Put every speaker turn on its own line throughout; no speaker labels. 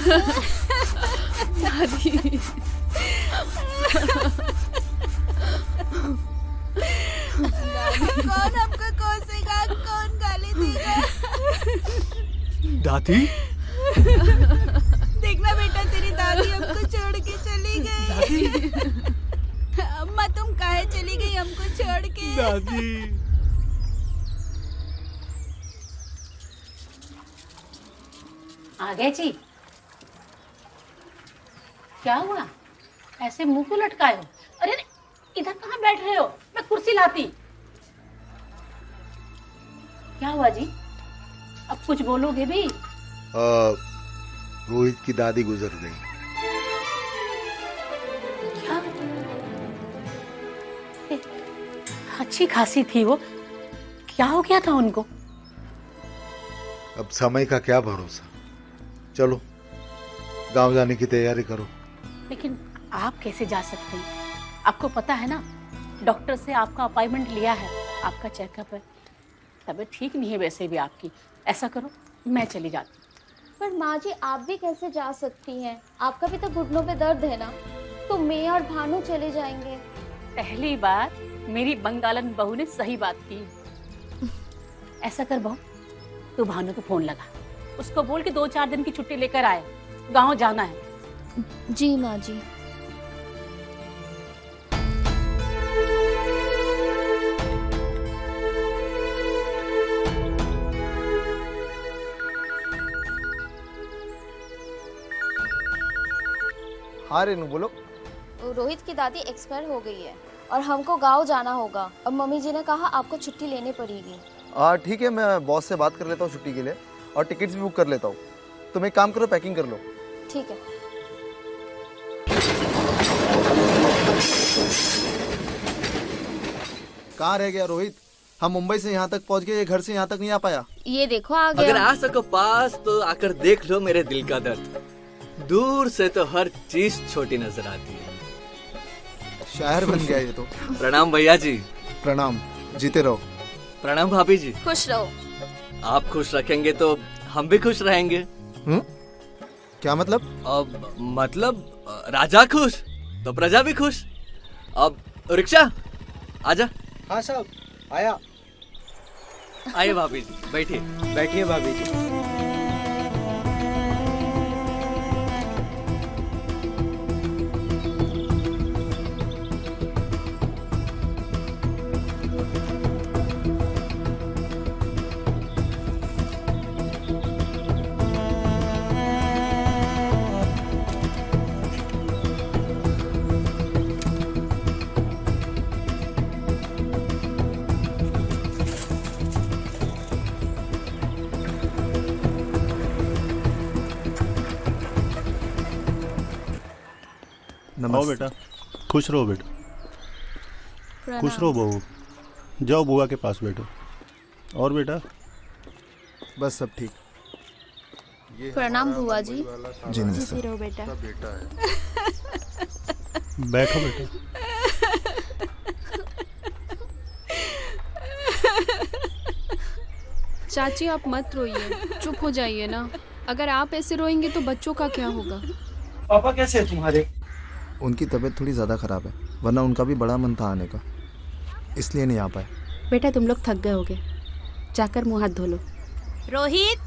दादी
कौन हमको कोसेगा, कौन गाली देगा?
दादी
देखना बेटा, तेरी दादी हमको छोड़ के चली गई। अम्मा तुम काहे चली गई हमको छोड़ के?
दादी
आ गए जी। क्या हुआ, ऐसे मुंह क्यों लटकाए हो? अरे इधर कहाँ बैठ रहे हो, मैं कुर्सी लाती। क्या हुआ जी, अब कुछ बोलोगे भी?
रोहित की दादी गुजर गई।
क्या? अच्छी खासी थी वो, क्या हो गया था उनको?
अब समय का क्या भरोसा। चलो गांव जाने की तैयारी करो।
लेकिन आप कैसे जा सकते हैं? आपको पता है ना, डॉक्टर से आपका अपॉइंटमेंट लिया है, आपका चेकअप है। तबीयत ठीक नहीं है वैसे भी आपकी। ऐसा करो, मैं चली जाती हूँ।
पर माँ जी आप भी कैसे जा सकती हैं? आपका भी तो घुटनों पे दर्द है ना। तो मैं और भानु चले जाएंगे।
पहली बार मेरी बंगालन बहू ने सही बात की। ऐसा कर बहू, तू भानु को फोन लगा, उसको बोल के 2-4 दिन की छुट्टी लेकर आए, गांव जाना है।
जी माँ जी।
हाँ रेनू बोलो।
रोहित की दादी एक्सपायर हो गई है और हमको गांव जाना होगा। अब मम्मी जी ने कहा आपको छुट्टी लेनी पड़ेगी।
ठीक है, मैं बॉस से बात कर लेता हूँ छुट्टी के लिए और टिकट्स भी बुक कर लेता हूँ। तुम एक काम करो, पैकिंग कर लो।
ठीक है।
कहाँ रह गया रोहित? हम मुंबई से यहाँ तक पहुँच गए, ये घर से यहाँ तक नहीं आ पाया।
ये देखो आ गया।
अगर आ सको पास तो आकर देख लो मेरे दिल का दर्द। दूर से तो हर चीज छोटी नजर आती है।
शायर बन गया ये तो।
प्रणाम भैया जी।
प्रणाम, जीते रहो।
प्रणाम भाभी जी।
खुश रहो।
आप खुश रखेंगे तो हम भी खुश रहेंगे।
क्या मतलब?
अब मतलब राजा खुश तो प्रजा भी खुश। अब रिक्शा आजा।
हाँ साहब, आया।
आइए भाभी जी, बैठिए।
बैठिए भाभी जी।
आओ बेटा, खुश रहो बेटा, खुश रहो बहू। जाओ बुआ के पास बैठो। और बेटा?
बस सब ठीक।
प्रणाम बुआ जी।
जी नमस्ते।
रहो बेटा।
बेटा है।
बैठो बेटा।
चाची आप मत रोइए, चुप हो जाइए ना। अगर आप ऐसे रोएंगे तो बच्चों का क्या होगा?
पापा कैसे है तुम्हारे?
उनकी तबीयत थोड़ी ज़्यादा ख़राब है, वरना उनका भी बड़ा मन था आने का, इसलिए नहीं आ पाए।
बेटा तुम लोग थक गए होगे, जाकर मुंह हाथ धो लो। रोहित,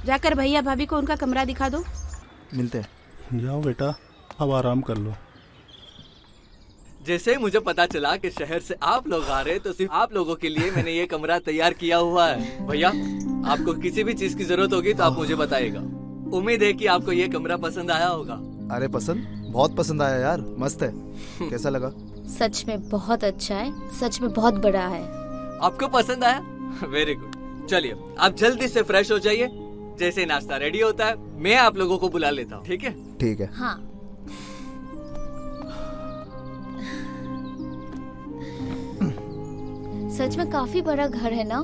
जाकर भैया भाभी को उनका कमरा दिखा दो।
मिलते हैं।
जाओ बेटा, अब आराम कर लो।
जैसे ही मुझे पता चला कि शहर से आप लोग आ रहे तो सिर्फ आप लोगों के लिए मैंने ये कमरा तैयार किया हुआ है। भैया आपको किसी भी चीज की जरूरत होगी तो आप मुझे बताइएगा। उम्मीद है कि आपको ये कमरा पसंद आया होगा।
अरे पसंद, बहुत पसंद आया यार, मस्त है। कैसा लगा?
सच में बहुत अच्छा है, सच में बहुत बड़ा है।
आपको पसंद आया? Very good. चलिए आप जल्दी से फ्रेश हो जाइए, जैसे नाश्ता रेडी होता है मैं आप लोगों को बुला लेता हूँ। ठीक है?
ठीक है।
हाँ। सच में काफी बड़ा घर है ना?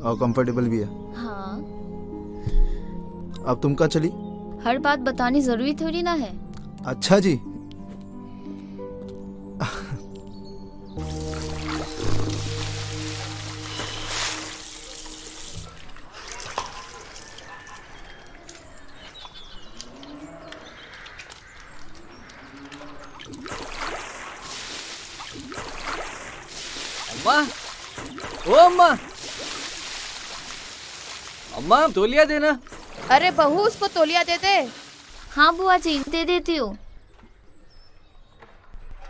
और कंफर्टेबल भी है।
हाँ।
अब तुम कहाँ चली?
हर बात बतानी जरूरी थोड़ी ना है।
अच्छा जी।
अम्मा, ओ अम्मा, अम्मा तौलिया देना।
अरे बहू उसको तौलिया दे दे।
हाँ बुआ जी दे देती हूँ।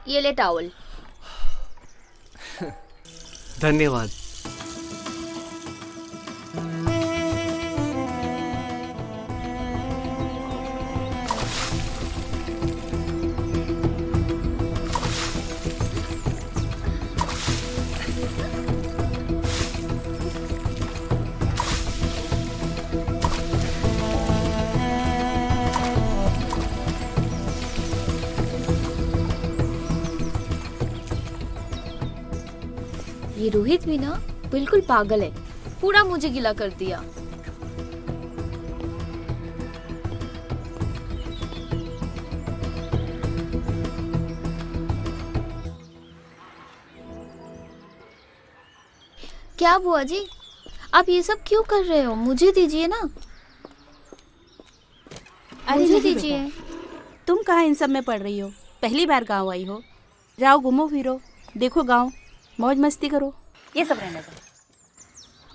ये ले टॉवल।
धन्यवाद।
ये रोहित भी ना बिल्कुल पागल है, पूरा मुझे गिला कर दिया। क्या बुआ जी, आप ये सब क्यों कर रहे हो? मुझे दीजिए ना। मुझे दीजिए।
तुम कहाँ इन सब में पड़ रही हो? पहली बार गांव आई हो, जाओ घूमो फिरो, देखो गांव, मौज मस्ती करो।
ये सब रहने दो।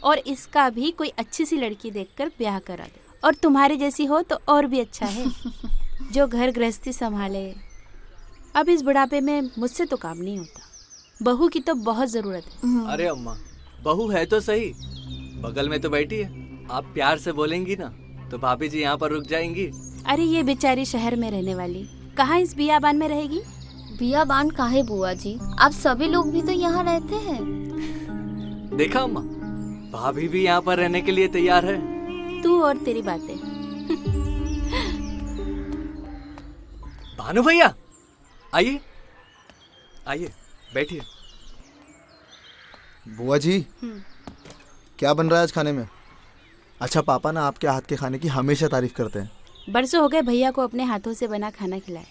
और इसका भी कोई अच्छी सी लड़की देखकर ब्याह करा दे, और तुम्हारे जैसी हो तो और भी अच्छा है, जो घर गृहस्थी संभाले। अब इस बुढ़ापे में मुझसे तो काम नहीं होता, बहू की तो बहुत जरूरत है।
अरे अम्मा, बहू है तो सही, बगल में तो बैठी है। आप प्यार से बोलेंगी ना तो भाभी जी यहाँ पर रुक जाएंगी।
अरे ये बेचारी शहर में रहने वाली कहाँ इस बियाबान में रहेगी?
बियाबान काहे बुआ जी, आप सभी लोग भी तो यहाँ रहते हैं।
देखा अम्मा, भाभी भी यहाँ पर रहने के लिए तैयार है।
तू और तेरी बातें।
भानु भैया, आइए आइए, बैठिए।
बुआ जी, क्या बन रहा है आज खाने में? अच्छा, पापा ना आपके हाथ के खाने की हमेशा तारीफ करते हैं।
बरसों हो गए भैया को अपने हाथों से बना खाना खिलाए,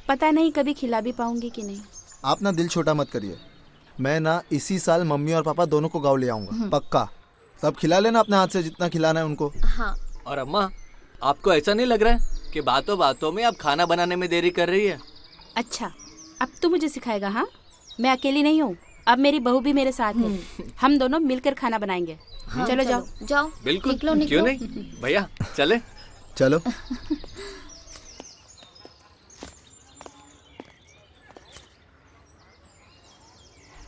पता नहीं कभी खिला भी पाऊंगी कि नहीं।
आप ना दिल छोटा मत करिए, मैं ना इसी साल मम्मी और पापा दोनों को गाँव ले आऊँगा, पक्का। सब खिला लेना अपने हाथ से, जितना खिलाना है उनको।
हाँ।
और अम्मा, आपको ऐसा नहीं लग रहा है कि बातों बातों में आप खाना बनाने में देरी कर रही है?
अच्छा, अब तू मुझे सिखाएगा? हाँ, मैं अकेली नहीं हूँ, अब मेरी बहू भी मेरे साथ है, हम दोनों मिलकर खाना बनाएंगे।
हाँ,
चलो जाओ
जाओ।
बिल्कुल,
निकलो, निकलो।
क्यों नहीं भैया, चले।
चलो।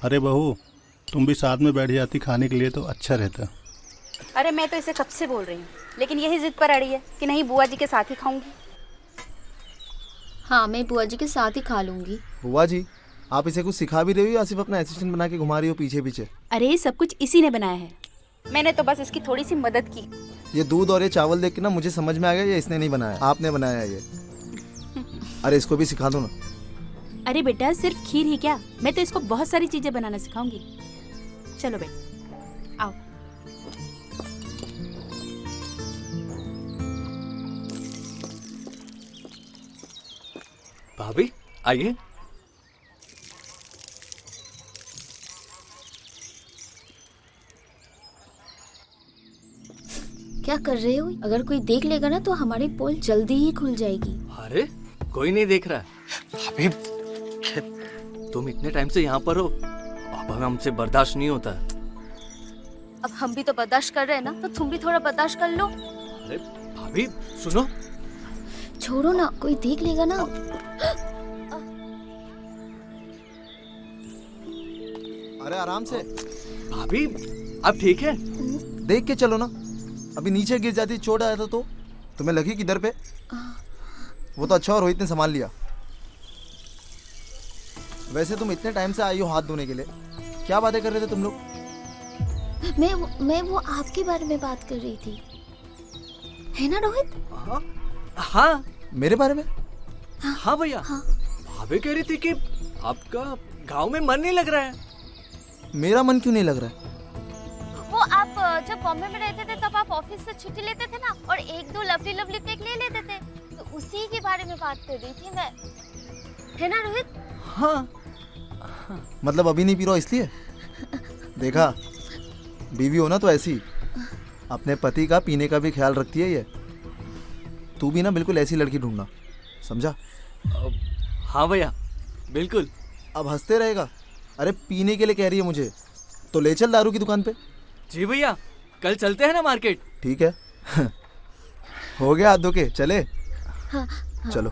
अरे बहू, तुम भी साथ में बैठ जाती खाने के लिए तो अच्छा रहता।
अरे मैं तो इसे कब से बोल रही हूँ, लेकिन यही जिद पर अड़ी है कि नहीं, बुआ जी के साथ ही खाऊंगी।
हाँ, मैं बुआ जी के साथ ही खा लूंगी।
बुआ जी, आप इसे कुछ सिखा भी रही हो या सिर्फ अपना असिस्टेंट बना के घुमा रही हो पीछे पीछे?
अरे ये सब कुछ इसी ने बनाया है, मैंने तो बस इसकी थोड़ी सी मदद की।
ये दूध और ये चावल देख के ना मुझे समझ में आ गया ये इसने नहीं बनाया, आपने बनाया है ये। अरे इसको भी सिखा दो ना।
अरे बेटा, सिर्फ खीर ही क्या, मैं तो इसको बहुत सारी चीजें बनाना सिखाऊंगी। चलो बेटा, आओ।
भाभी आइए।
क्या कर रहे हो? अगर कोई देख लेगा ना तो हमारी पोल जल्दी ही खुल जाएगी।
अरे कोई नहीं देख रहा है।
भाभी,
तुम इतने टाइम से यहाँ पर हो, अब हमसे बर्दाश्त नहीं होता है।
अब हम भी तो बर्दाश्त कर रहे हैं ना, तो तुम भी थोड़ा बर्दाश्त कर लो।
अरे भाभी सुनो।
छोड़ो ना, कोई देख लेगा ना।
अरे आराम से।
भाभी अब ठीक है?
देख के चलो ना, अभी नीचे गिर जाती, चोट आया था तो तुम्हें लगी किधर पे? वो तो अच्छा और रोहित ने संभाल लिया। वैसे तुम इतने टाइम से आई हो हाथ धोने के लिए, क्या बातें कर रहे थे तुम लोग?
मैं वो आपके बारे में बात कर रही थी, है ना रोहित?
हाँ हाँ,
मेरे बारे में?
हाँ भैया।
हाँ।
भाभी कह रही थी कि आपका गांव में मन नहीं लग रहा है।
मेरा मन क्यों नहीं लग रहा है?
वो आप जब बॉम्बे में रहते थे तब आप ऑफिस से छुट्टी लेते थे ना, और एक दो लवली लवली पेक ले लेते थे, तो उसी के बारे में बात कर रही थी मैं, है ना रोहित?
हाँ।
मतलब अभी नहीं पी रहा इसलिए? देखा, बीवी हो ना तो ऐसी, अपने पति का पीने का भी ख्याल रखती है ये। तू भी ना बिल्कुल ऐसी लड़की ढूंढना, समझा?
हाँ भैया, बिल्कुल।
अब हंसते रहेगा, अरे पीने के लिए कह रही है मुझे, तो ले चल दारू की दुकान पे।
जी भैया, कल चलते हैं ना मार्केट।
ठीक है। हो गया हाथ धो के, चले। चलो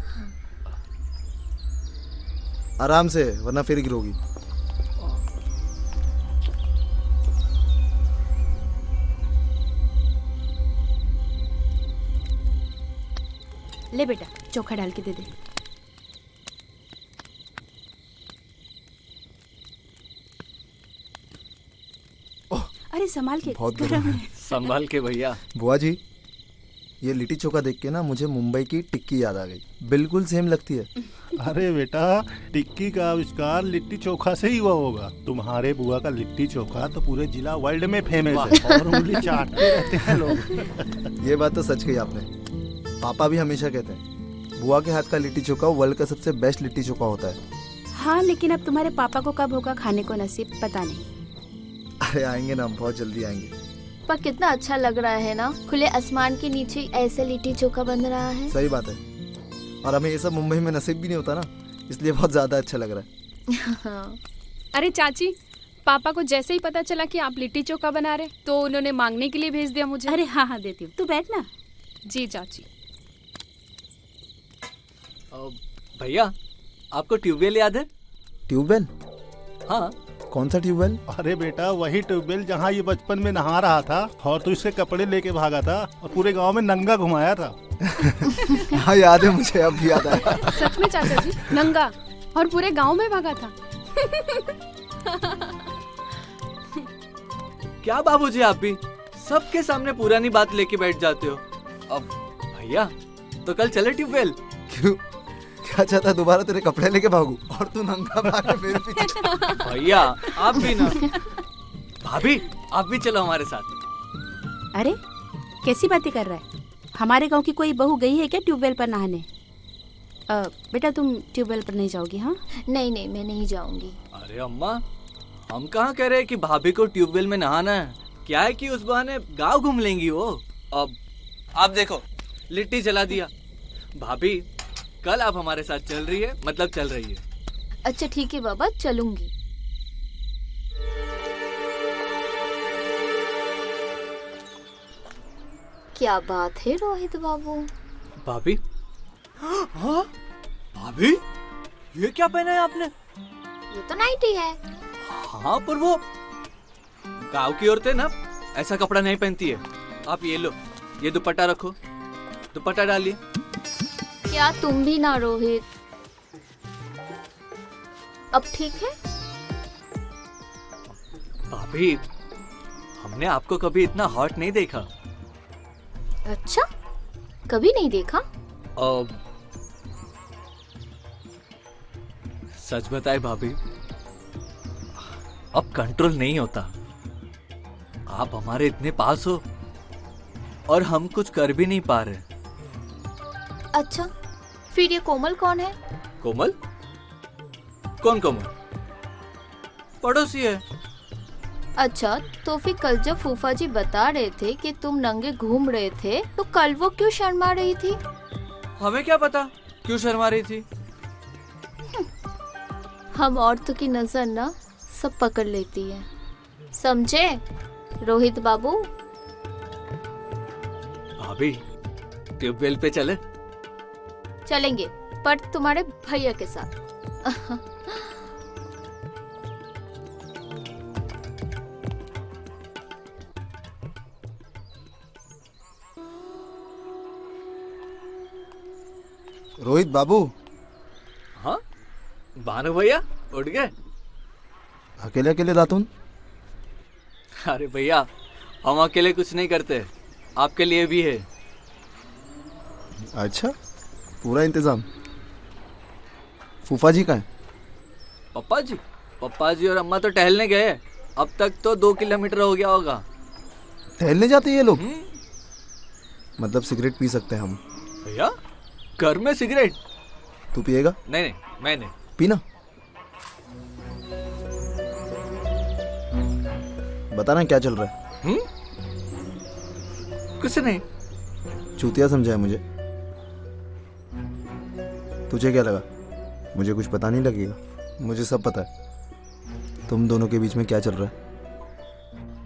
आराम से, वरना फिर गिरोगी।
ले बेटा, चोखा डाल के दे दे। अरे संभाल के,
बहुत
गरम है।
संभाल के भैया।
बुआ जी, ये लिट्टी चोखा देख के ना मुझे मुंबई की टिक्की याद आ गई। बिल्कुल सेम लगती है।
अरे बेटा, टिक्की का आविष्कार लिट्टी चोखा से ही हुआ होगा। तुम्हारे बुआ का लिट्टी चोखा तो पूरे जिला वर्ल्ड में फेमस है और उंगली चाटते रहते हैं लोग।
ये बात तो सच कही आपने। पापा भी हमेशा कहते हैं बुआ के हाथ का लिट्टी चोखा वर्ल्ड का सबसे बेस्ट लिट्टी चोखा होता है।
हाँ, लेकिन अब तुम्हारे पापा को कब होगा खाने को नसीब, पता नहीं।
अरे आएंगे ना, हम बहुत जल्दी आएंगे।
पर कितना अच्छा लग रहा है ना, खुले आसमान के नीचे ऐसे लिट्टी चोखा बन रहा है।
सही बात है, और हमें ये सब मुंबई में नसीब भी नहीं होता ना, इसलिए बहुत ज्यादा अच्छा लग रहा है।
अरे चाची, पापा को जैसे ही पता चला कि आप लिट्टी चोखा बना रहे तो उन्होंने मांगने के लिए भेज दिया मुझे।
अरे हाँ हाँ, देती हूँ, तू बैठ ना।
जी चाची।
भैया, आपको ट्यूबवेल याद है?
ट्यूबवेल?
हाँ।
कौन सा ट्यूबवेल?
अरे बेटा, वही ट्यूबवेल जहाँ ये बचपन में नहा रहा था और तू इसके कपड़े लेके भागा था और पूरे गांव में नंगा घुमाया था।
हाँ याद है मुझे, अब भी याद आया।
सच में चाचा जी, नंगा और पूरे गांव में भागा था।
क्या बाबूजी, आप भी सबके सामने पुरानी बात लेके बैठ जाते हो। अब भैया, तो कल चले ट्यूबवेल।
क्यों, क्या चाहता है दोबारा तेरे कपड़े लेके भागू और तू नंगा भागे मेरे पीछे?
भैया आप भी ना। भाभी, आप भी चलो हमारे साथ।
अरे कैसी बातें कर रहा है? हमारे गांव की कोई बहू गई है क्या ट्यूबवेल पर नहाने? बेटा तुम ट्यूबवेल पर नहीं जाओगी? हाँ
नहीं नहीं, मैं नहीं जाऊंगी।
अरे अम्मा, हम कहाँ कह रहे हैं कि भाभी को ट्यूबवेल में नहाना है। क्या है कि उस बहाने गांव घूम लेंगी वो। अब आप देखो, लिट्टी जला दिया। भाभी, कल आप हमारे साथ चल रही है, मतलब चल रही है।
अच्छा ठीक है बाबा, चलूंगी। क्या बात है रोहित बाबू।
भाभी, हाँ भाभी, ये क्या पहना है आपने?
ये तो नाइटी है।
हाँ, पर वो गांव की औरतें ना ऐसा कपड़ा नहीं पहनती है। आप ये लो, ये दुपट्टा रखो, दुपट्टा डालिए।
क्या तुम भी ना रोहित? अब ठीक है?
भाभी, हमने आपको कभी इतना हॉट नहीं देखा।
अच्छा, कभी नहीं देखा?
सच बताए भाभी, अब कंट्रोल नहीं होता। आप हमारे इतने पास हो और हम कुछ कर भी नहीं पा रहे।
अच्छा, फिर ये कोमल कौन है?
कोमल? कौन कोमल? पड़ोसी है।
अच्छा, तो फिर कल जब फूफा जी बता रहे थे कि तुम नंगे घूम रहे थे, तो कल वो क्यों शर्मा रही थी?
हमें क्या पता क्यों शर्मा रही थी।
हम औरतों की नजर ना सब पकड़ लेती है, समझे रोहित बाबू?
भाभी, ट्यूबवेल पे चले?
चलेंगे, पर तुम्हारे भैया के साथ।
रोहित बाबू।
हाँ, भानु भैया उठ गए?
अकेले अकेले दातुन?
अरे भैया, हम अकेले कुछ नहीं करते, आपके लिए भी है।
अच्छा, पूरा इंतजाम। फूफा जी कहाँ है?
पप्पा जी और अम्मा तो टहलने गए। अब तक तो 2 किलोमीटर हो गया होगा।
टहलने जाते हैं ये लोग? मतलब सिगरेट पी सकते हैं हम?
भैया, घर में सिगरेट?
तू पिएगा?
नहीं नहीं, मैं नहीं।
पीना। बताना क्या चल रहा है?
कुछ नहीं।
चूतिया समझा है मुझे? तुझे क्या लगा मुझे कुछ पता नहीं लगेगा? मुझे सब पता है। तुम दोनों के बीच में क्या चल रहा है?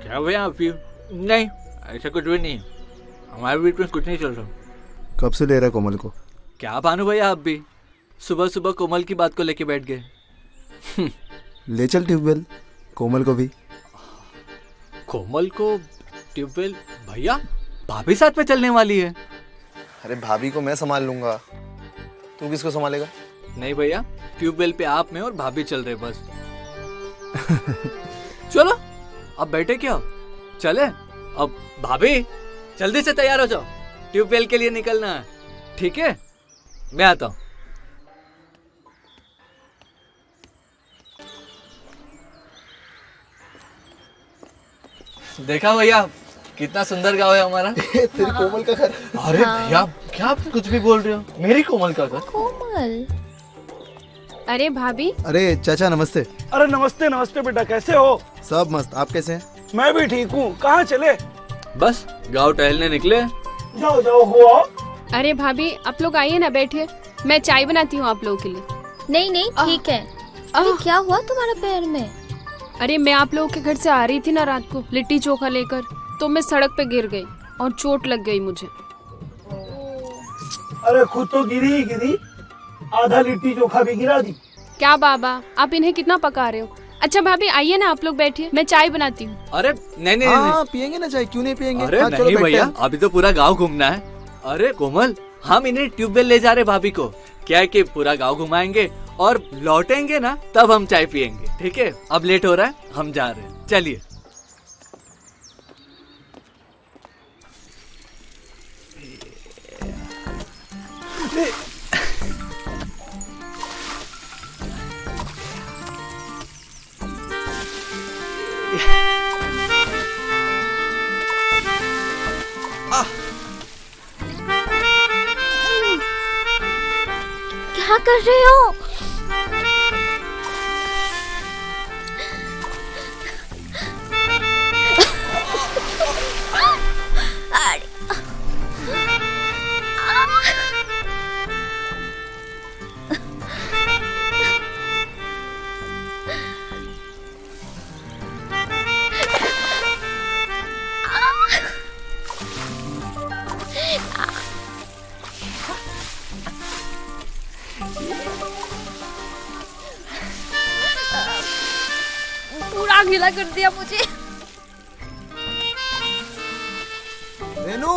क्या भैया आप भी? नहीं, ऐसा कुछ भी नहीं। हमारे बीच में कुछ नहीं चल रहा।
कब से ले रहा है कोमल को?
क्या भानु भैया, आप भी सुबह सुबह कोमल की बात को लेके बैठ गए।
ले चल ट्यूबवेल कोमल को भी।
कोमल को ट्यूबवेल? भैया भाभी साथ में चलने वाली है।
अरे भाभी को मैं संभाल लूंगा, तू किसको संभालेगा?
नहीं भैया, ट्यूबवेल पे आप में और भाभी चल रहे बस। चलो अब बैठे क्या, चले। अब भाभी जल्दी से तैयार हो जाओ, ट्यूबवेल के लिए निकलना है। ठीक है, मैं आता हूँ। देखा भैया कितना सुंदर गाँव है हमारा।
तेरी कोमल का घर।
अरे भैया क्या आप कुछ भी बोल रहे हो, मेरी कोमल का घर।
कोमल,
अरे भाभी,
अरे चाचा नमस्ते।
अरे नमस्ते नमस्ते बेटा, कैसे हो?
सब मस्त, आप कैसे हैं?
मैं भी ठीक हूँ। कहाँ चले?
बस गाँव टहलने निकले।
जाओ जाओ हो आओ।
अरे भाभी आप लोग आइए ना, बैठिए, मैं चाय बनाती हूँ आप लोगों के लिए।
नहीं नहीं ठीक है। अरे क्या हुआ तुम्हारे पैर में?
अरे मैं आप लोगों के घर से आ रही थी ना रात को लिट्टी चोखा लेकर, तो मैं सड़क पे गिर गई और चोट लग गई मुझे।
अरे खुद तो गिरी ही गिरी, आधा लिट्टी चोखा भी गिरा दी।
क्या बाबा, आप इन्हें कितना पका रहे हो। अच्छा भाभी आइए ना, आप लोग बैठिए, मैं चाय बनाती हूँ।
अरे नहीं नहीं
हाँ
नहीं।
पियेंगे ना चाय, क्यों नहीं पियेंगे?
अरे
हाँ, चलो
नहीं
बैठते
भैया,
हैं।
अभी तो पूरा गांव घूमना है। अरे कोमल, हम इन्हें ट्यूबवेल ले जा रहे भाभी को। क्या है कि पूरा गांव घुमाएंगे और लौटेंगे ना तब हम चाय पियेंगे। ठीक है, अब लेट हो रहा है, हम जा रहे हैं, चलिए।
क्या कर रहे हो? पूरा गीला कर दिया मुझे।
रेनू,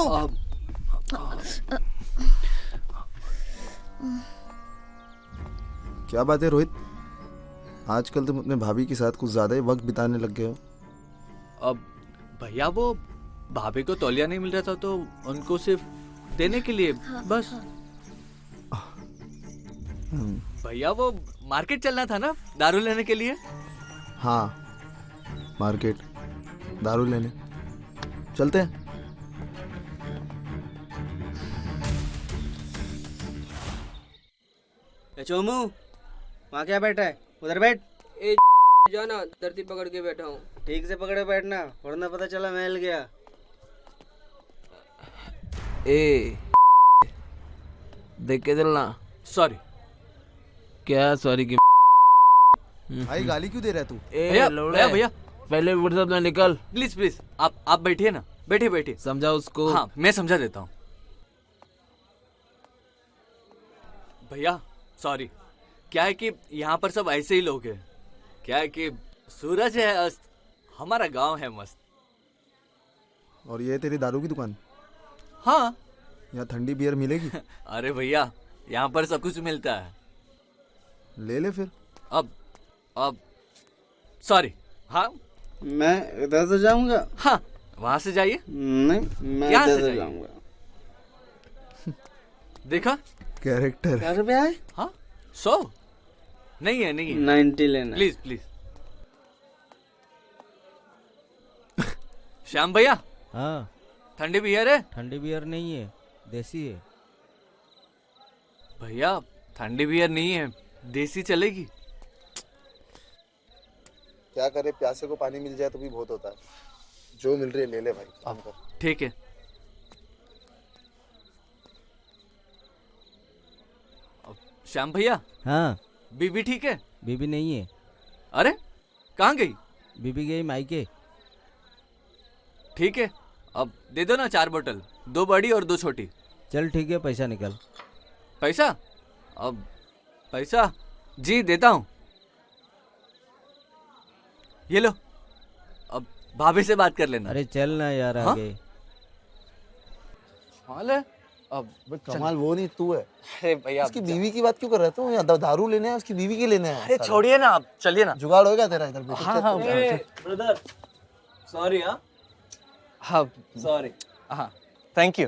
क्या बात है रोहित, आजकल तुम अपने भाभी के साथ कुछ ज्यादा ही वक्त बिताने लग गए हो।
अब भैया वो भाभी को तौलिया नहीं मिल रहा था तो उनको सिर्फ देने के लिए बस। भैया वो मार्केट चलना था ना दारू लेने के लिए।
हाँ मार्केट, दारू लेने चलते हैं।
चोमू वहाँ क्या बैठा है? उधर बैठ।
ए जाना, धरती पकड़ के बैठा हूँ।
ठीक से पकड़े बैठना, वरना पता चला महल गया।
ए देख के चलना।
सॉरी।
क्या सॉरी की?
भाई गाली क्यों दे रहा है तू?
भैया भैया भैया
पहले फुर्सत में निकल।
प्लीज प्लीज, आप बैठिए ना, बैठिए बैठिए।
समझा उसको।
हाँ मैं समझा देता हूँ। भैया सॉरी, क्या है कि यहाँ पर सब ऐसे ही लोग हैं। क्या है कि सूरज है अस्त, हमारा गांव है मस्त।
और ये तेरी दारू की दुकान?
हाँ।
यहाँ ठंडी बियर मिलेगी?
अरे भैया यहाँ पर सब कुछ मिलता है।
ले ले फिर।
अब सॉरी। हाँ
मैं इधर से जाऊंगा।
हाँ वहां से जाइए।
नहीं मैं
यहाँ से
इधर से
जाइए।
जाऊंगा।
देखा कैरेक्टर।
क्या रुपया है?
हाँ 100 नहीं है, नहीं है।
90 लेना।
Please please. श्याम भैया।
हाँ
ठंडी बियर है?
ठंडी बियर नहीं है, देसी है।
भैया ठंडी बियर नहीं है, देसी चलेगी।
क्या करे, प्यासे को पानी मिल जाए तो भी बहुत होता है। जो मिल रही है ले ले भाई, काम कर।
ठीक है। श्याम भैया।
हाँ
बीबी ठीक है?
बीबी नहीं है।
अरे कहाँ गई?
बीबी गई मायके।
ठीक है, अब दे दो ना 4 बोतल, 2 बड़ी और 2 छोटी।
चल ठीक है, पैसा निकल।
पैसा? अब पैसा जी देता हूँ। ये लो, अब भाभी से बात कर लेना।
अरे चल ना यार
हाँ?
आगे।
हाल है अब
कमाल वो नहीं तू है।
अरे भैया
उसकी बीवी की बात क्यों कर रहा है तू? यहाँ दारू लेने है, उसकी बीवी के लेने हैं।
अरे छोड़िए ना, आप चलिए ना।
जुगाड़ होएगा तेरा इधर पे।
हाँ हाँ
ब्रदर
सॉरी। हाँ सॉरी। हाँ
थैंक यू।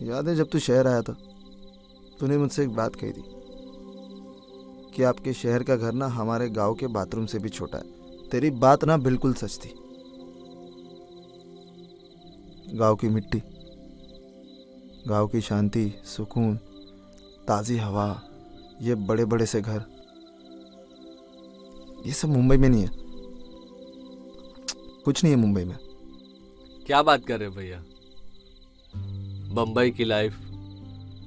याद है जब तू शहर आया था, तूने मुझसे एक बात कही थी कि आपके शहर का घर ना हमारे गांव के बाथरूम से भी छोटा है। तेरी बात ना बिल्कुल सच थी। गांव की मिट्टी, गांव की शांति, सुकून, ताज़ी हवा, ये बड़े बड़े से घर, ये सब मुंबई में नहीं है। कुछ नहीं है मुंबई में।
क्या बात कर रहे हो भैया? बम्बई की लाइफ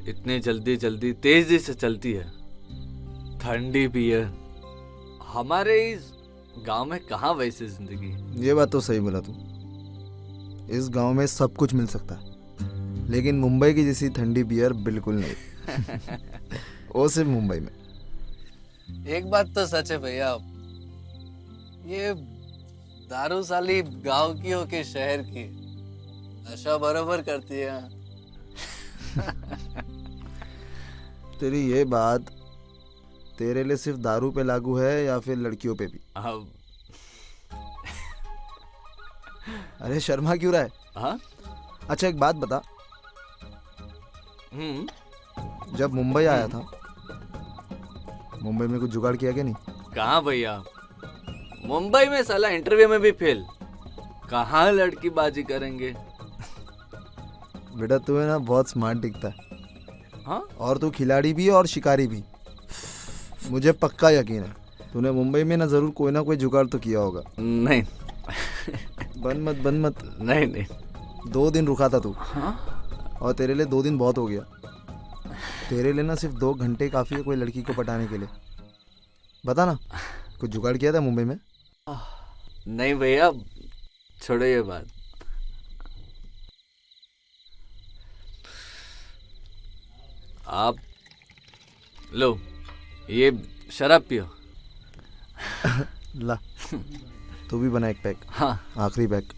इतने जल्दी जल्दी तेजी से चलती है, ठंडी भी है। हमारे इस गांव में कहाँ वैसी जिंदगी?
ये बात तो सही बोला तू। इस गांव में सब कुछ मिल सकता है, लेकिन मुंबई की जैसी ठंडी बियर बिल्कुल नहीं। वो सिर्फ मुंबई में।
एक बात तो सच है भैया, ये दारू साली गांव की हो के शहर की, नशा बरोबर करती है।
तेरी ये बात तेरे लिए सिर्फ दारू पे लागू है या फिर लड़कियों पे भी?
अब
अरे शर्मा क्यों रहा है?
हाँ?
अच्छा एक बात बता, जब मुंबई आया था, मुंबई में कुछ जुगाड़ किया क्या नहीं?
कहाँ भैया, मुंबई में साला इंटरव्यू में भी फेल, कहाँ लड़की बाजी करेंगे।
बेटा तू है ना बहुत स्मार्ट दिखता है।
हाँ?
और तू खिलाड़ी भी है और शिकारी भी। मुझे पक्का यकीन है तूने मुंबई में ना जरूर कोई ना कोई जुगाड़ तो किया होगा।
नहीं
बन मत।
नहीं नहीं।
2 दिन रुका था तू।
हाँ?
और तेरे लिए 2 दिन बहुत हो गया। तेरे लिए ना सिर्फ 2 घंटे काफी है कोई लड़की को पटाने के लिए। बता ना, कुछ जुगाड़ किया था मुंबई में?
नहीं भैया, छोड़ो ये बात। आप लो ये शराब पियो।
ला तू भी बना एक पैक।
हाँ
आखिरी पैक।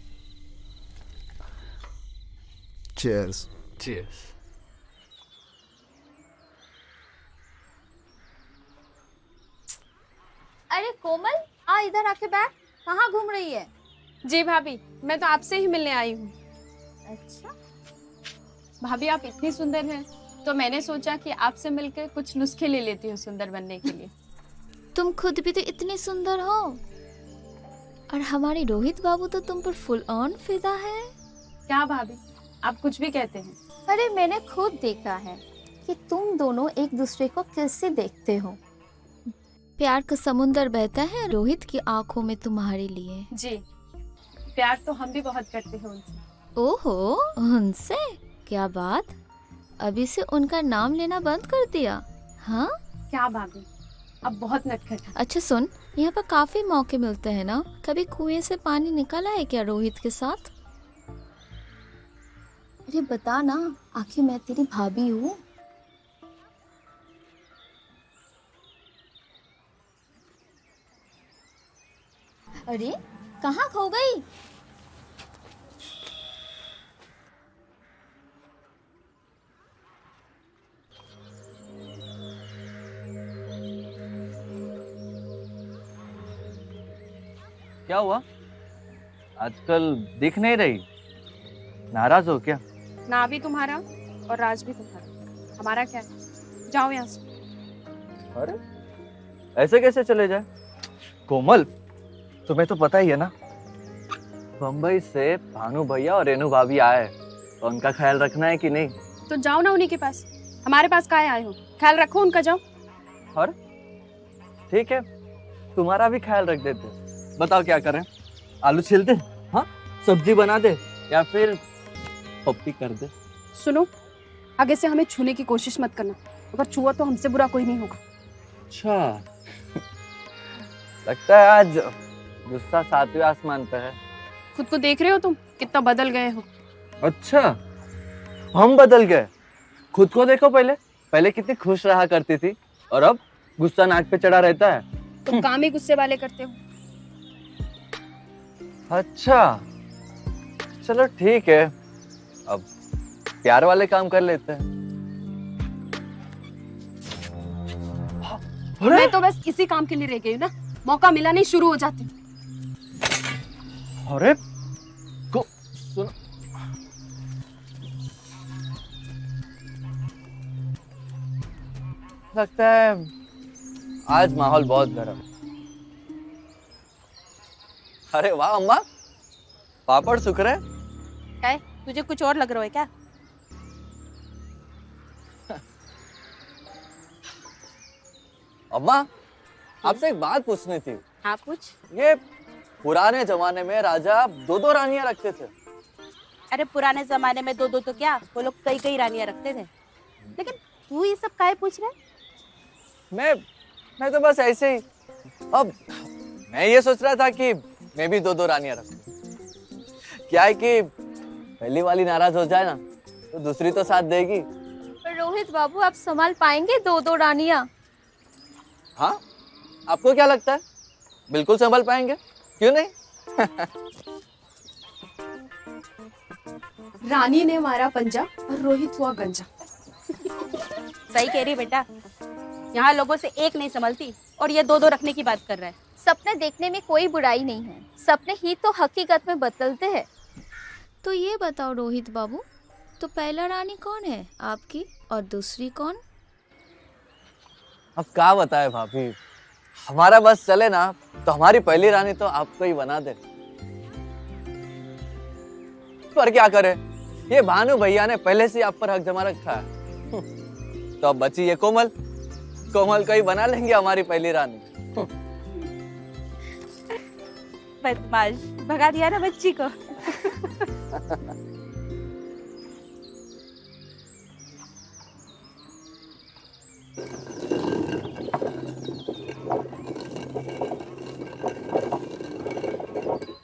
चीयर्स।
चीयर्स।
अरे कोमल, आ इधर आके बैठ। कहाँ घूम रही है?
जी भाभी, मैं तो आपसे ही मिलने आई हूँ।
अच्छा,
भाभी आप इतनी सुंदर हैं, तो मैंने सोचा कि आपसे मिलकर कुछ नुस्खे ले लेती हूँ सुंदर बनने के लिए।
तुम खुद भी तो इतनी सुंदर हो, और हमारे रोहित बाबू तो तुम पर फुल ऑन फिदा है।
क्या भाभी, आप कुछ भी कहते हैं।
अरे मैंने खुद देखा है कि तुम दोनों एक दूसरे को कैसे देखते हो। प्यार का समुंदर बहता है रोहित की आंखों में तुम्हारे लिए।
जी, प्यार तो हम भी बहुत करते हैं उनसे।
ओहो, उनसे? क्या बात, अभी से उनका नाम लेना बंद कर दिया? हाँ
क्या भाभी, अब बहुत नटखट है।
अच्छा सुन, यहाँ पर काफी मौके मिलते हैं ना, कभी कुएं से पानी निकाला है क्या रोहित के साथ? अरे बता ना, आखिर मैं तेरी भाभी हूँ। अरे कहाँ खो गई?
क्या हुआ? आजकल दिख नहीं रही, नाराज हो क्या?
ना भी तुम्हारा और राज भी तुम्हारा, हमारा क्या है? जाओ यहाँ से।
अरे ऐसे कैसे चले जाए? कोमल, तुम्हें तो पता ही है ना, बम्बई से भानु भैया और रेनू भाभी आए, तो उनका ख्याल रखना है कि नहीं?
तो जाओ ना उन्हीं के पास, हमारे पास काहे आए हो? ख्याल रखो उनका, जाओ।
और ठीक है, तुम्हारा भी ख्याल रख देते। बताओ क्या करें? आलू छील दे, हाँ, सब्जी बना दे, या फिर पप्पी कर दे?
सुनो, आगे से हमें छूने की कोशिश मत करना, अगर छुआ तो हमसे बुरा कोई नहीं होगा।
अच्छा, लगता है आज गुस्सा 7वें आसमान पे है।
खुद को देख रहे हो तुम कितना बदल गए हो।
अच्छा, हम बदल गए? खुद को देखो, पहले कितनी खुश रहा करती थी और अब गुस्सा नाक पे चढ़ा रहता है।
तुम काम ही गुस्से वाले करते हो।
अच्छा, चलो ठीक है, अब प्यार वाले काम कर लेते हैं।
मैं तो बस इसी काम के लिए रह गई हूँ ना, मौका मिला नहीं शुरू हो जाती।
अरे सुनो, लगता है आज माहौल बहुत गर्म है। अरे वाह अम्मा, पापड़ सूख रहे।
है तुझे कुछ और लग रहा है क्या?
अम्मा, आपसे एक बात पूछनी थी।
हाँ पूछ।
ये पुराने जमाने में राजा 2-2 रानियां रखते थे।
अरे पुराने जमाने में 2-2 तो क्या, वो लोग कई रानियां रखते थे। लेकिन तू ये सब काहे पूछ रहा है?
मैं तो बस ऐसे ही, अब मैं ये सोच रहा था कि मैं भी 2-2 रानियां रखूं। क्या है कि पहली वाली नाराज हो जाए ना तो दूसरी तो साथ देगी।
पर रोहित बाबू, आप संभाल पाएंगे 2-2 रानियां?
हाँ, आपको क्या लगता है? बिल्कुल संभाल पाएंगे, क्यों नहीं?
रानी ने मारा पंजा और रोहित हुआ गंजा।
सही कह रही बेटा, यहाँ लोगों से एक नहीं संभलती और ये 2-2 रखने की बात कर रहा है।
सपने देखने में कोई बुराई नहीं है, सपने ही तो हकीकत में बदलते हैं। तो ये बताओ रोहित बाबू, तो पहला रानी कौन है आपकी और दूसरी कौन?
अब क्या बताए भाभी, हमारा बस चले ना तो हमारी पहली रानी तो आपको ही बना दे। पर क्या करे, ये भानु भैया ने पहले से आप पर हक जमा रखा है। तो अब बची ये कोमल को ही बना लेंगे हमारी पहली रानी।
बदमाश, भगा दिया ना बच्ची को।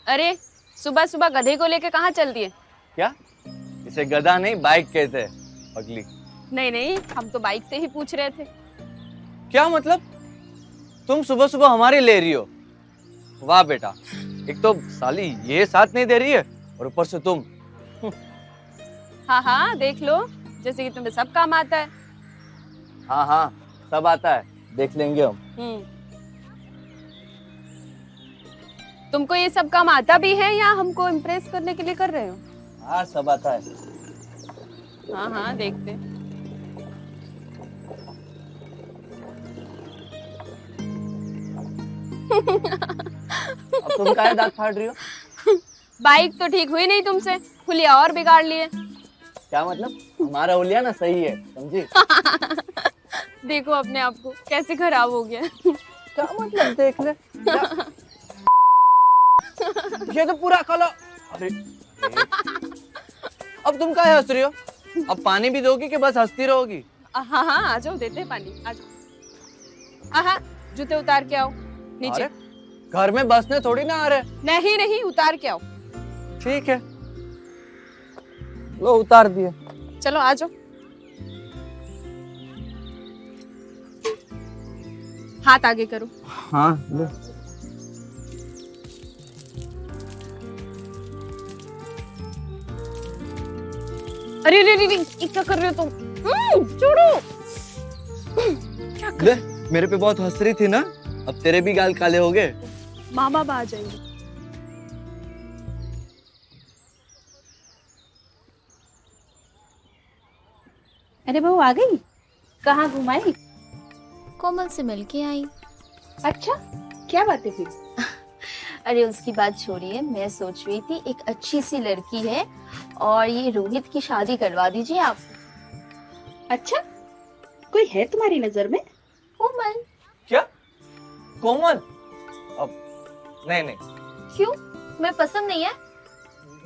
अरे सुबह सुबह गधे को लेके कहाँ चल दिए?
क्या? इसे गधा नहीं बाइक कहते हैं, पगली।
नहीं, हम तो बाइक से ही पूछ रहे थे।
क्या मतलब? तुम सुबह सुबह हमारी ले रही हो? वाह बेटा, एक तो साली ये साथ नहीं दे रही है और ऊपर से तुम।
हाँ देख लो, जैसे कि तुम्हें सब काम आता है।
हाँ सब आता है, देख लेंगे हम।
तुमको ये सब काम आता भी है या हमको इम्प्रेस करने के लिए कर रहे हो?
हाँ सब आता है।
हाँ देखते।
अब तुम काहे दांत फाड़ रही हो?
बाइक तो ठीक हुई नहीं तुमसे, हुलिया और बिगाड़ लिए।
क्या मतलब? हमारा हुलिया ना सही है, समझी?
देखो अपने आप को कैसे खराब हो गया।
क्या मतलब? देख ले। ये तो पूरा काला। अरे अब तुम काहे हंस रही हो? अब पानी भी दोगी कि बस हंसती रहोगी?
हाँ आ जाओ, देते हैं पानी, आ जाओ। हाँ जूते उतार के आओ नीचे।
अरे, घर में बसने थोड़ी ना आ रहे।
नहीं उतार के आओ।
ठीक है, लो उतार दिए।
चलो आ जाओ। हाथ आगे करो।
हाँ लो।
अरे क्या कर रहे हो तुम? छोड़ो।
ले, मेरे पे बहुत हंस रही थी ना, अब तेरे भी गाल काले हो गए।
मामा आ जाएंगे।
अरे बहू आ गई? कहाँ घुमाई?
कोमल से मिलके आई।
अच्छा, क्या बात है फिर?
अरे उसकी बात छोड़िए, मैं सोच रही थी एक अच्छी सी लड़की है और ये रोहित की शादी करवा दीजिए आप।
अच्छा, कोई है तुम्हारी नजर में?
कोमल।
क्या? कोमल? अब नहीं।
क्यों? मैं पसंद नहीं है?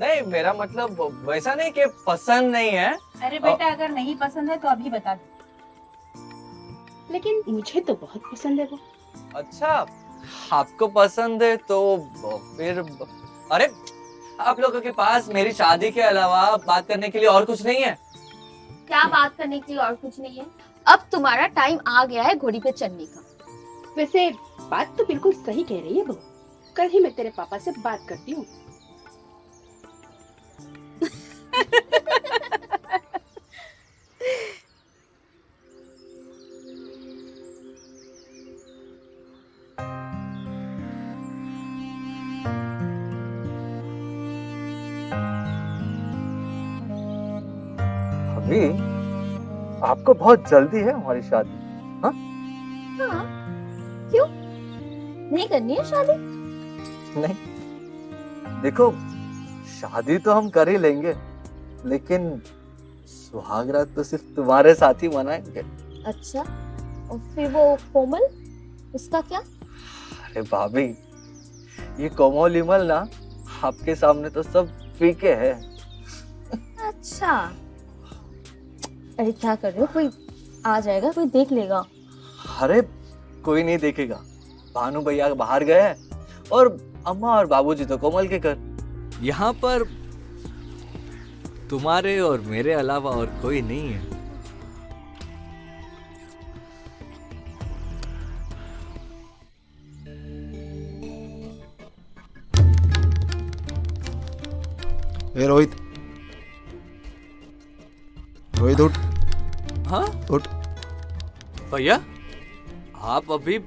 नहीं, मेरा मतलब वैसा नहीं कि पसंद नहीं है।
अरे बेटा, अगर नहीं पसंद है तो अभी बता दो।
लेकिन मुझे तो बहुत पसंद है वो।
अच्छा, आपको पसंद है तो फिर अरे आप लोगों के पास मेरी शादी के अलावा बात करने के लिए और कुछ नहीं है?
क्या बात करने के लिए और कुछ नहीं है? अब तुम्हारा टाइम आ गया है घोड़ी पे चढ़ने का।
वैसे बात तो बिल्कुल सही कह रही है बहू, कल ही मैं तेरे पापा से बात करती हूँ।
अभी आपको बहुत जल्दी है हमारी शादी?
हाँ, क्यों नहीं करनी है शादी?
नहीं, देखो शादी तो हम कर ही लेंगे, लेकिन सुहागरात तो सिर्फ तुम्हारे साथ ही मनाएंगे।
अच्छा, और फिर वो कोमल, उसका क्या?
अरे भाभी, ये कोमल विमल ना आपके सामने तो सब फीके है।
अच्छा, अरे क्या कर रहे हो? कोई आ जाएगा, कोई देख लेगा।
अरे कोई नहीं देखेगा, भानु भैया बाहर गए हैं और अम्मा और बाबूजी तो कोमल के घर। यहाँ पर तुम्हारे और मेरे अलावा और कोई नहीं है।
ए रोहित, रोहित उठ।
हाँ
उठ।
भैया, आप अभी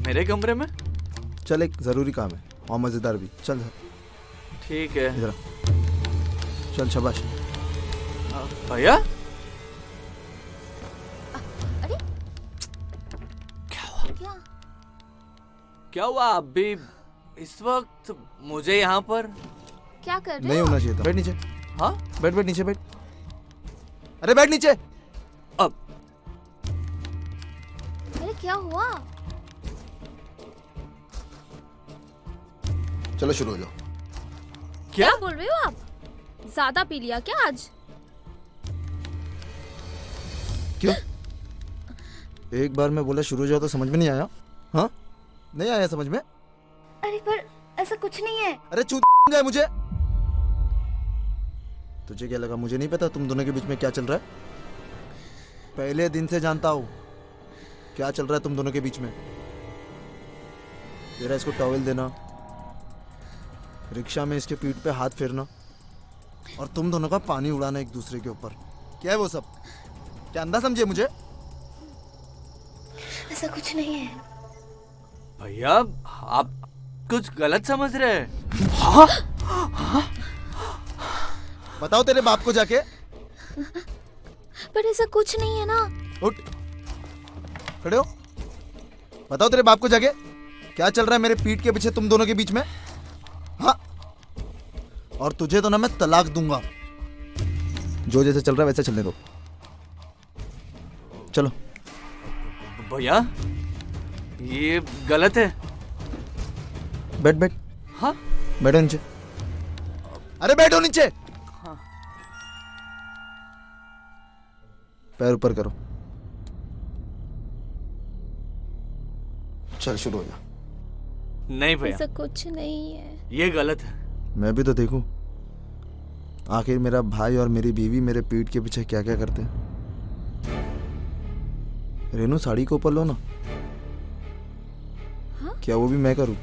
मेरे कमरे में?
चल, एक जरूरी काम है और मजेदार भी। चल
ठीक है।
इधर चल, शाबाश।
भैया,
अरे
क्या हुआ? अभी इस वक्त मुझे यहाँ पर
क्या कर रहे
नहीं
हो?
होना चाहिए था। बैठ नीचे।
हाँ,
बैठ बैठ नीचे बैठ। अरे बैठ नीचे।
अब
अरे क्या हुआ?
चलो शुरू हो जाओ।
क्या बोल रहे हो आप? ज्यादा पी लिया क्या आज?
क्यों? एक बार मैं बोला शुरू हो जाओ तो समझ में नहीं आया? हाँ, नहीं आया समझ में?
अरे पर ऐसा कुछ नहीं है।
अरे चूत जाए मुझे। तुझे क्या लगा मुझे नहीं पता तुम दोनों के बीच में क्या चल रहा है? पहले दिन से जानता हूँ क्या चल रहा है तुम दोनों के बीच में। तेरा इसको टॉवेल देना, रिक्शा में इसके पीठ पे हाथ फेरना और तुम दोनों का पानी उड़ाना एक दूसरे के ऊपर। क्या है वो सब? क्या अंधा समझे मुझे?
ऐसा कुछ नहीं है।
भैया, आप कुछ गलत समझ रहे हैं। हाँ? हाँ?
बताओ तेरे बाप को जाके।
पर ऐसा कुछ नहीं है ना।
उठ, खड़े हो। बताओ तेरे बाप को जाके क्या चल रहा है मेरे पीठ के पीछे तुम दोनों के बीच में। हाँ, और तुझे तो ना मैं तलाक दूंगा। जो जैसे चल रहा है वैसे चलने दो। चलो।
भैया, ये गलत है।
बैठ बैठ।
हाँ,
बैठो नीचे। अरे बैठो नीचे।
हाँ।
पैर ऊपर करो। चल शुरू हो जा।
नहीं भैया,
ऐसा कुछ नहीं है।
ये गलत है।
मैं भी तो देखूं आखिर मेरा भाई और मेरी बीवी मेरे पीठ के पीछे क्या क्या करते हैं। रेनू, साड़ी को ऊपर लो ना।
हाँ?
क्या वो भी मैं करूं?